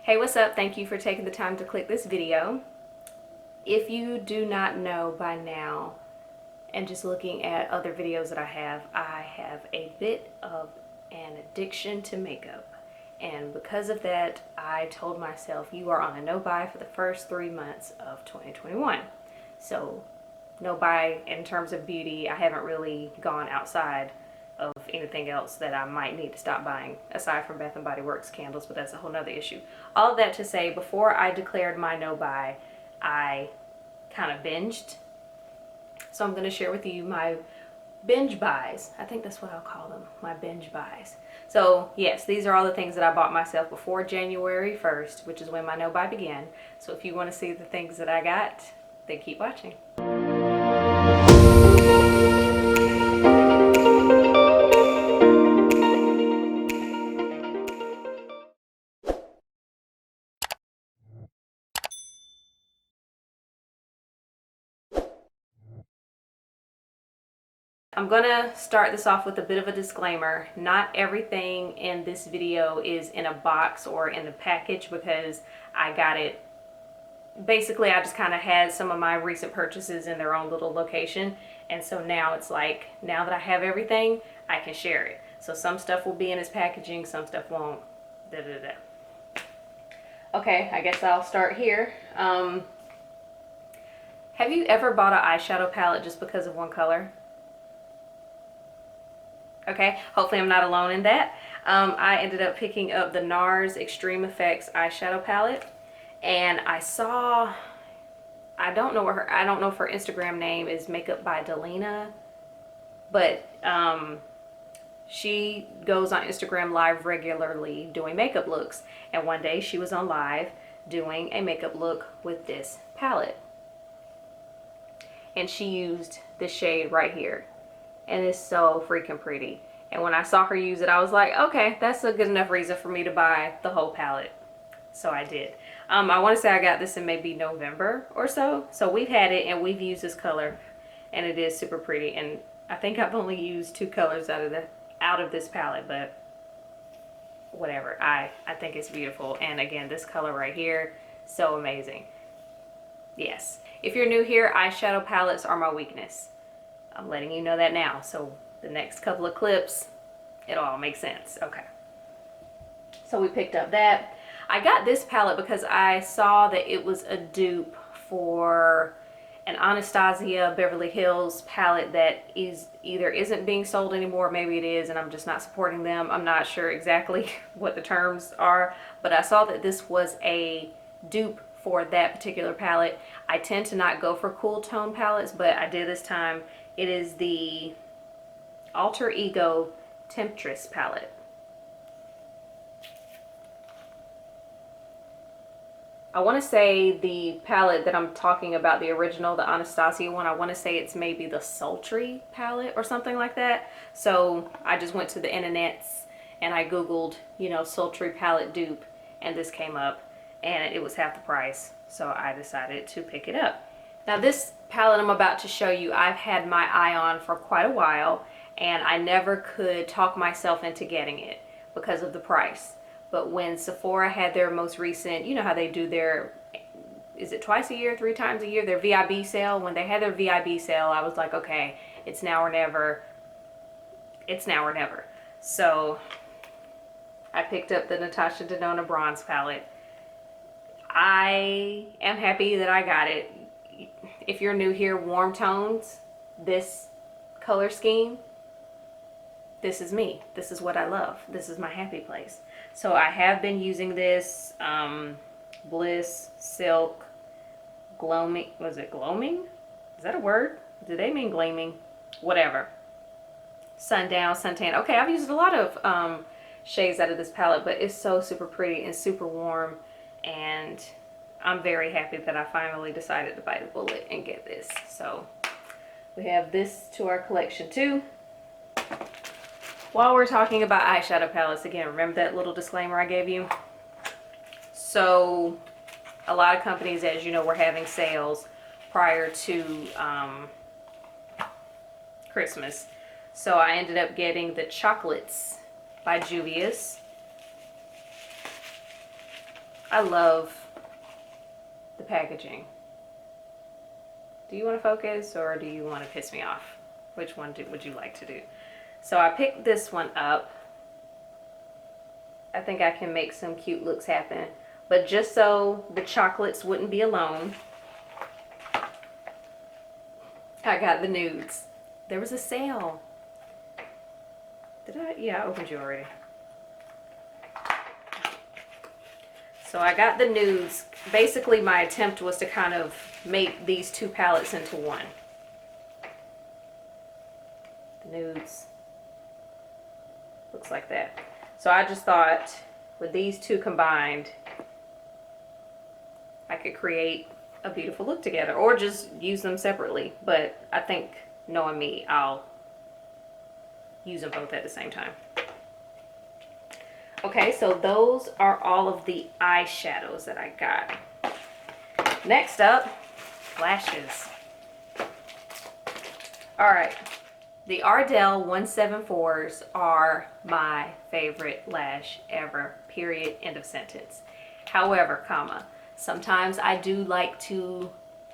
Hey, what's up? Thank you for taking the time to click this video. If you do not know by now, and just looking at other videos that I have a bit of an addiction to makeup. And because of that, I told myself you are on a no buy for the first 3 months of 2021. So no buy in terms of beauty. I haven't really gone outside of anything else that I might need to stop buying aside from Bath & Body Works candles, but that's a whole nother issue. All of that to say, before I declared my no buy, I kind of binged. So I'm going to share with you my binge buys. I think that's what I'll call them, my binge buys. So yes, these are all the things that I bought myself before January 1st, which is when my no buy began. So if you want to see the things that I got, then keep watching. I'm gonna start this off with a bit of a disclaimer. Not everything in this video is in a box or in a package because I got it. Basically, I just kind of had some of my recent purchases in their own little location. And so now it's like, now that I have everything, I can share it. So some stuff will be in its packaging, some stuff won't. Da, da, da. Okay, I guess I'll start here. Have you ever bought an eyeshadow palette just because of one color? Okay, hopefully I'm not alone in that. I ended up picking up the NARS Extreme Effects eyeshadow palette, and I saw, I don't know if her Instagram name is Makeup by Denona, but she goes on Instagram live regularly doing makeup looks, and one day she was on live doing a makeup look with this palette, and she used this shade right here. And it's so freaking pretty. And when I saw her use it, I was like, okay, that's a good enough reason for me to buy the whole palette. So I did. I want to say I got this in maybe November or so. So we've had it and we've used this color, and it is super pretty. And I think I've only used 2 colors out of this palette, but whatever. I think it's beautiful. And again, this color right here, so amazing. Yes. If you're new here, eyeshadow palettes are my weakness. I'm letting you know that now, so the next couple of clips, it'll all make sense. Okay. So we picked up that. I got this palette because I saw that it was a dupe for an Anastasia Beverly Hills palette that either isn't being sold anymore, maybe it is, and I'm just not supporting them. I'm not sure exactly what the terms are, but I saw that this was a dupe for that particular palette. I tend to not go for cool tone palettes, but I did this time. It is the Alter Ego Temptress palette. I want to say the palette that I'm talking about, the original, the Anastasia one, I want to say it's maybe the Sultry palette or something like that. So I just went to the internets and I googled, you know, Sultry palette dupe, and this came up and it was half the price. So I decided to pick it up. Now this palette I'm about to show you, I've had my eye on for quite a while, and I never could talk myself into getting it because of the price. But when Sephora had their most recent, you know how they do their, is it twice a year, 3 times a year, their VIB sale? When they had their VIB sale, I was like, okay, it's now or never. It's now or never. So I picked up the Natasha Denona Bronze palette. I am happy that I got it. If you're new here, warm tones, this color scheme, this is me. This is what I love. This is my happy place. So I have been using this Bliss Silk Gloaming. Was it gloaming? Is that a word? Do they mean gleaming? Whatever. Sundown, suntan. Okay, I've used a lot of shades out of this palette, but it's so super pretty and super warm, and I'm very happy that I finally decided to bite the bullet and get this. So we have this to our collection too. While we're talking about eyeshadow palettes, again, remember that little disclaimer I gave you? So a lot of companies, as you know, were having sales prior to Christmas. So I ended up getting the Chocolates by Juvia's. I love the packaging. Do you want to focus or do you want to piss me off? Which one would you like to do? So I picked this one up. I think I can make some cute looks happen. But just so the chocolates wouldn't be alone, I got the nudes. There was a sale. Did I? Yeah, I opened you already. So I got the nudes. Basically, my attempt was to kind of make these two palettes into one. The nudes. Looks like that. So I just thought with these two combined, I could create a beautiful look together, or just use them separately. But I think, knowing me, I'll use them both at the same time. Okay, so those are all of the eyeshadows that I got. Next up, lashes. All right, the Ardell 174s are my favorite lash ever, period, end of sentence. However, comma, sometimes I do like to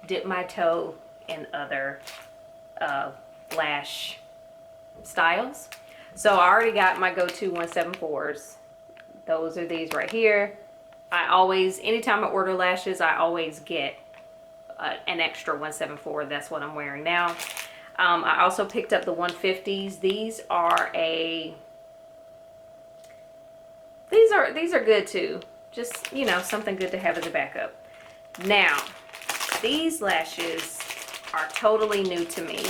dip my toe in other lash styles. So I already got my go-to 174s. Those are these right here. I always, anytime I order lashes, I always get an extra 174. That's what I'm wearing now. I also picked up the 150s. These are good too. Just, you know, something good to have as a backup. Now, these lashes are totally new to me,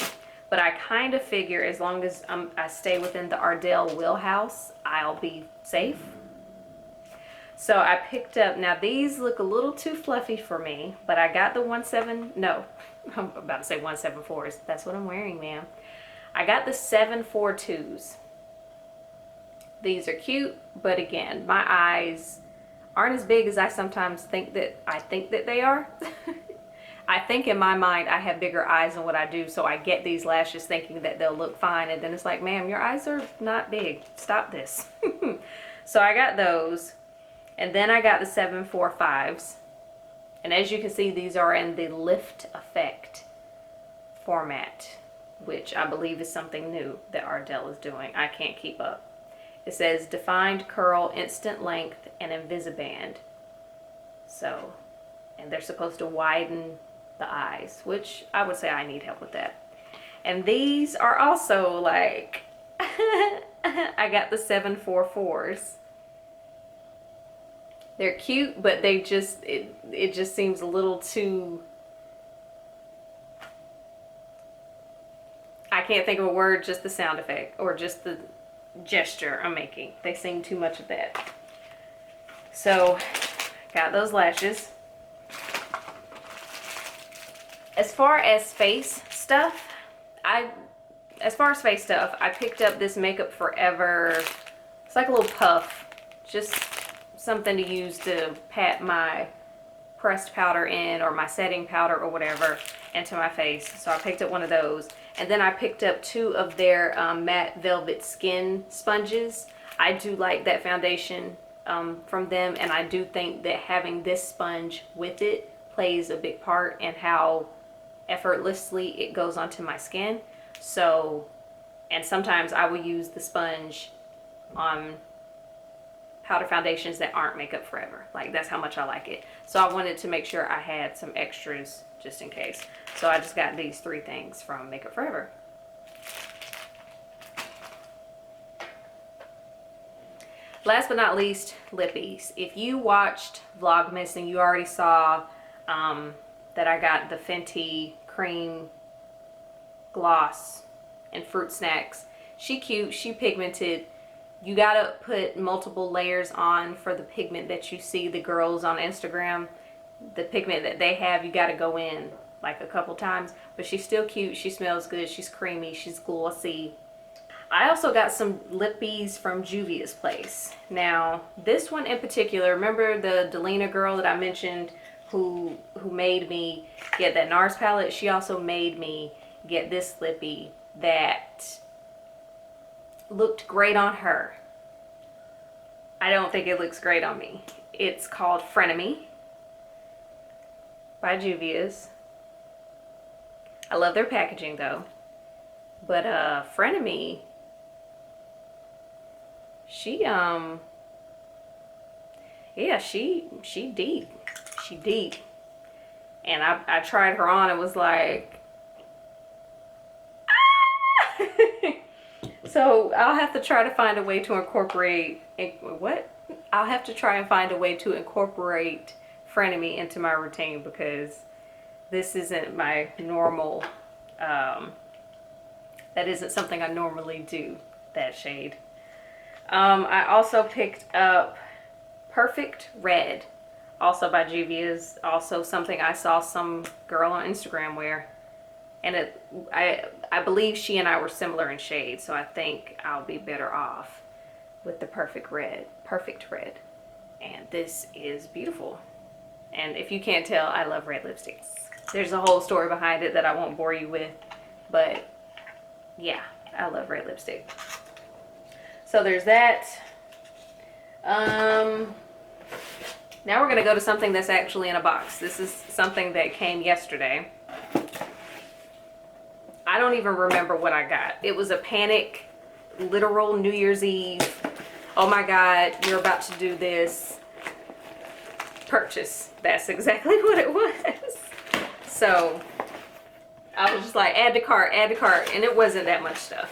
but I kind of figure as long as I stay within the Ardell wheelhouse, I'll be safe. So I picked up, now these look a little too fluffy for me, but I got the I'm about to say 174s. That's what I'm wearing, ma'am. I got the 742s. These are cute, but again, my eyes aren't as big as I sometimes think that they are. I think in my mind I have bigger eyes than what I do, so I get these lashes thinking that they'll look fine, and then it's like, ma'am, your eyes are not big. Stop this. So I got those. And then I got the 745s. And as you can see, these are in the Lift Effect format, which I believe is something new that Ardell is doing. I can't keep up. It says Defined Curl, Instant Length, and Invisiband. So, and they're supposed to widen the eyes, which I would say I need help with that. And these are also like, I got the 744s. They're cute, but they just, it just seems a little too, I can't think of a word, just the sound effect, or just the gesture I'm making. They seem too much of that. So, got those lashes. As far as face stuff, I picked up this Makeup Forever, it's like a little puff, just something to use to pat my pressed powder in, or my setting powder or whatever, into my face. So I picked up one of those. And then I picked up two of their matte velvet skin sponges. I do like that foundation from them, and I do think that having this sponge with it plays a big part in how effortlessly it goes onto my skin. So, and sometimes I will use the sponge on powder foundations that aren't Makeup Forever. Like, that's how much I like it. So I wanted to make sure I had some extras just in case. So I just got these three things from Makeup Forever. Last but not least, lippies. If you watched Vlogmas and you already saw that I got the Fenty cream gloss and Fruit Snacks. She cute, she pigmented. You gotta put multiple layers on for the pigment that you see the girls on Instagram. The pigment that they have, you gotta go in like a couple times. But she's still cute, she smells good, she's creamy, she's glossy. I also got some lippies from Juvia's Place. Now, this one in particular, remember the Denona girl that I mentioned who made me get that NARS palette? She also made me get this lippy that looked great on her. I don't think it looks great on me. It's called Frenemy by Juvia's. I love their packaging though. But Frenemy, she yeah, she deep. She deep. And I tried her on and was like, ah! So I'll have to try to find a way to incorporate, what? I'll have to try and find a way to incorporate Frenemy into my routine, because this isn't my normal, that isn't something I normally do, that shade. I also picked up Perfect Red, also by Juvia's, also something I saw some girl on Instagram wear. And I believe she and I were similar in shade, so I think I'll be better off with the Perfect Red. And this is beautiful. And if you can't tell, I love red lipsticks. There's a whole story behind it that I won't bore you with, but yeah, I love red lipstick. So there's that. Now we're gonna go to something that's actually in a box. This is something that came yesterday. I don't even remember what I got. It was a panic, literal New Year's Eve. Oh my God, you're about to do this purchase. That's exactly what it was. So I was just like, add to cart, and it wasn't that much stuff.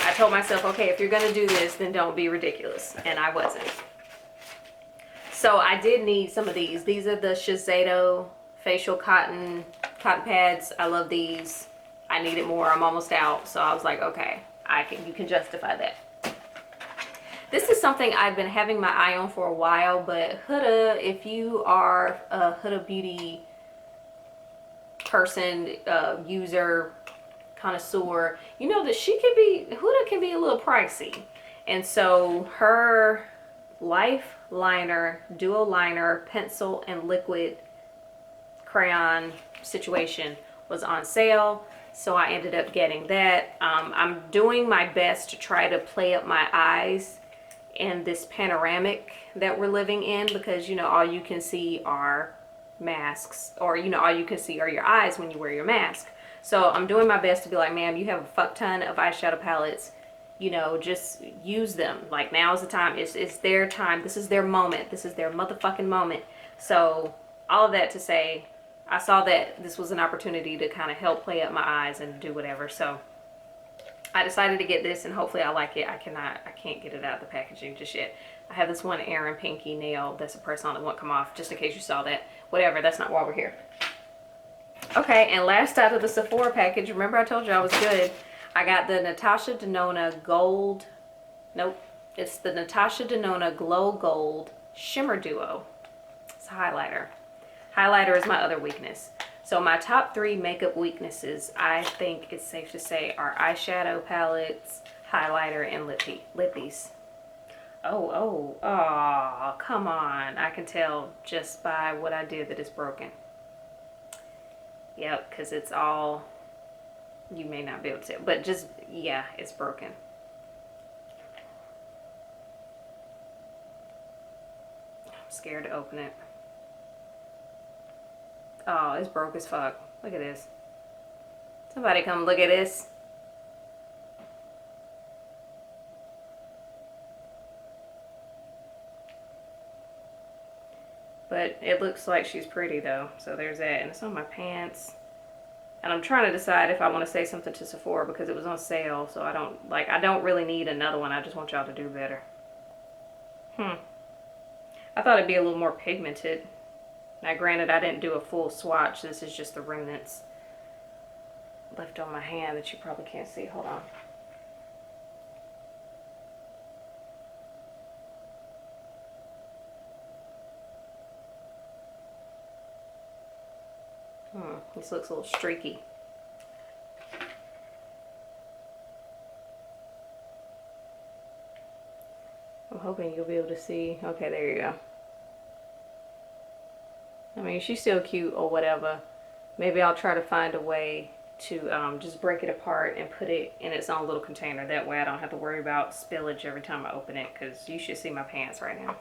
I told myself, okay, if you're gonna do this, then don't be ridiculous, and I wasn't. So I did need some of these. These are the Shiseido facial cotton pads. I love these. I needed more. I'm almost out, so I was like, okay, you can justify that. This is something I've been having my eye on for a while, but Huda, if you are a Huda Beauty person, user, connoisseur, you know that Huda can be a little pricey. And so her Life Liner, Duo Liner, pencil and liquid crayon situation was on sale. So I ended up getting that. I'm doing my best to try to play up my eyes in this panoramic that we're living in, because you know all you can see are masks, or you know all you can see are your eyes when you wear your mask. So I'm doing my best to be like, ma'am, you have a fuck ton of eyeshadow palettes, you know, just use them. Like, now's the time. It's their time. This is their moment. This is their motherfucking moment. So all of that to say, I saw that this was an opportunity to kind of help play up my eyes and do whatever. So I decided to get this, and hopefully I like it. I can't get it out of the packaging just yet. I have this one Erin Pinky nail that's a press-on that won't come off, just in case you saw that. Whatever, that's not why we're here. Okay, and last out of the Sephora package, remember I told you I was good. I got the Natasha Denona Gold, nope, it's the Natasha Denona Glow Gold Shimmer Duo. It's a highlighter. Highlighter is my other weakness. So my top 3 makeup weaknesses, I think it's safe to say, are eyeshadow palettes, highlighter, and lippies. Oh, come on. I can tell just by what I did that it's broken. Yep, because it's all, you may not be able to, but just, yeah, it's broken. I'm scared to open it. Oh, it's broke as fuck. Look at this. Somebody come look at this. But it looks like she's pretty though. So there's that. And it's on my pants. And I'm trying to decide if I want to say something to Sephora because it was on sale. So I don't really need another one. I just want y'all to do better. I thought it'd be a little more pigmented. Now granted, I didn't do a full swatch. This is just the remnants left on my hand that you probably can't see. Hold on. This looks a little streaky. I'm hoping you'll be able to see. Okay, there you go. I mean, she's still cute or whatever. Maybe I'll try to find a way to just break it apart and put it in its own little container. That way I don't have to worry about spillage every time I open it, because you should see my pants right now.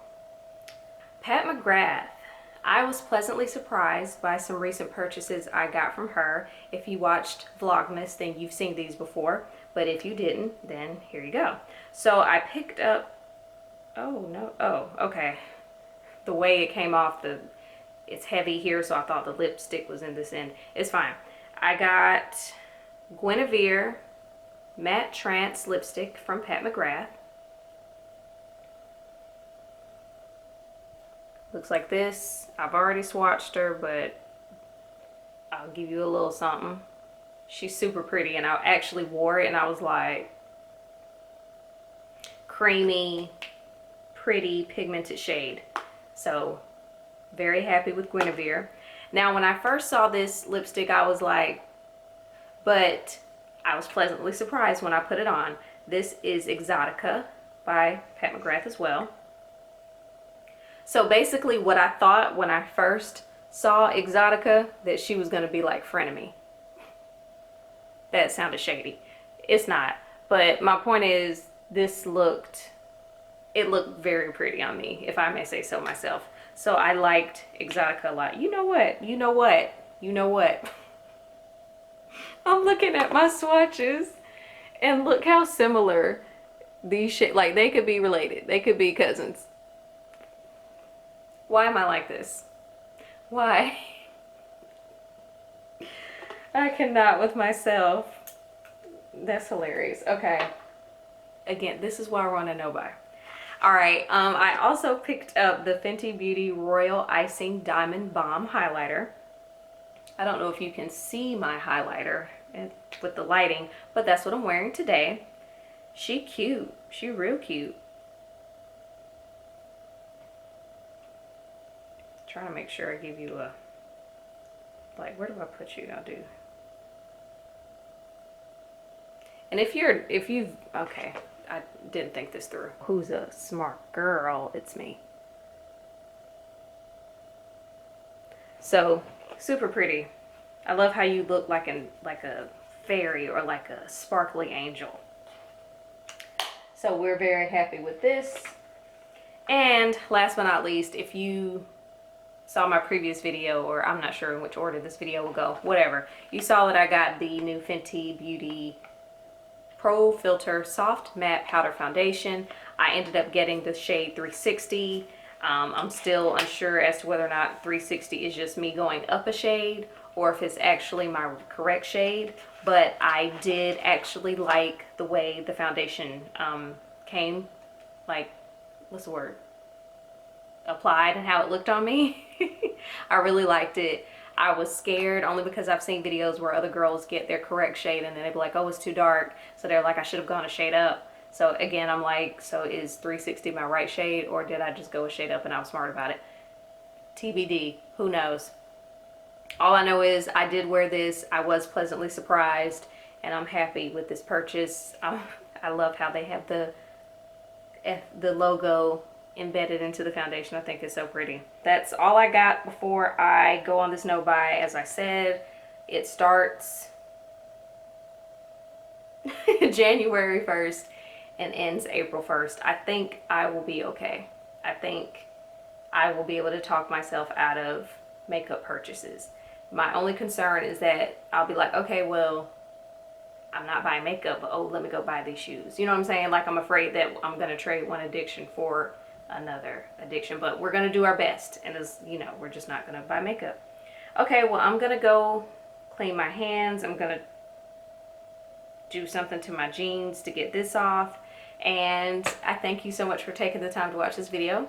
Pat Mcgrath. I was pleasantly surprised by some recent purchases I got from her. If you watched Vlogmas, then you've seen these before. But if you didn't, then here you go. So I picked up, oh no, oh, okay. The way it came off, it's heavy here, so I thought the lipstick was in this end. It's fine. I got Guinevere Matte Trance lipstick from Pat Mcgrath. Looks like this. I've already swatched her, but I'll give you a little something. She's super pretty, and I actually wore it and I was like, creamy, pretty, pigmented shade. So very happy with Guinevere. Now when I first saw this lipstick, I was like, but I was pleasantly surprised when I put it on. This is Exotica by Pat Mcgrath as well. So basically what I thought when I first saw Exotica, that she was going to be like Frenemy. That sounded shady. It's not. But my point is, it looked very pretty on me, if I may say so myself. So I liked Exotica a lot. You know what? You know what? You know what? I'm looking at my swatches and look how similar these shades, like they could be related. They could be cousins. Why am I like this? Why? I cannot with myself. That's hilarious. Okay. Again, this is why I want to know by. Alright, I also picked up the Fenty Beauty Royal Icing Diamond Balm highlighter. I don't know if you can see my highlighter with the lighting, but that's what I'm wearing today. She cute. She real cute. Trying to make sure I give you a, like, where do I put you? I'll do. And if you've, okay, I didn't think this through. Who's a smart girl? It's me. So, super pretty. I love how you look like a fairy or like a sparkly angel. So we're very happy with this. And last but not least, if you saw my previous video, or I'm not sure in which order this video will go, whatever, you saw that I got the new Fenty Beauty Pro Filter Soft Matte Powder Foundation. I ended up getting the shade 360. I'm still unsure as to whether or not 360 is just me going up a shade or if it's actually my correct shade, but I did actually like the way the foundation came, like, what's the word? Applied, and how it looked on me. I really liked it. I was scared only because I've seen videos where other girls get their correct shade and then they'd be like, oh, it's too dark. So they're like, I should have gone a shade up. So again, I'm like, so is 360 my right shade, or did I just go a shade up and I was smart about it? TBD, who knows? All I know is I did wear this. I was pleasantly surprised and I'm happy with this purchase. I love how they have the logo embedded into the foundation. I think it's so pretty. That's all I got before I go on this no buy. As I said, it starts January 1st and ends April 1st. I think I will be okay. I think I will be able to talk myself out of makeup purchases. My only concern is that I'll be like, okay, well, I'm not buying makeup, but oh, let me go buy these shoes. You know what I'm saying? Like, I'm afraid that I'm going to trade one addiction for another addiction, but we're going to do our best. And as you know, we're just not going to buy makeup. Okay, well, I'm going to go clean my hands. I'm going to do something to my jeans to get this off. And I thank you so much for taking the time to watch this video.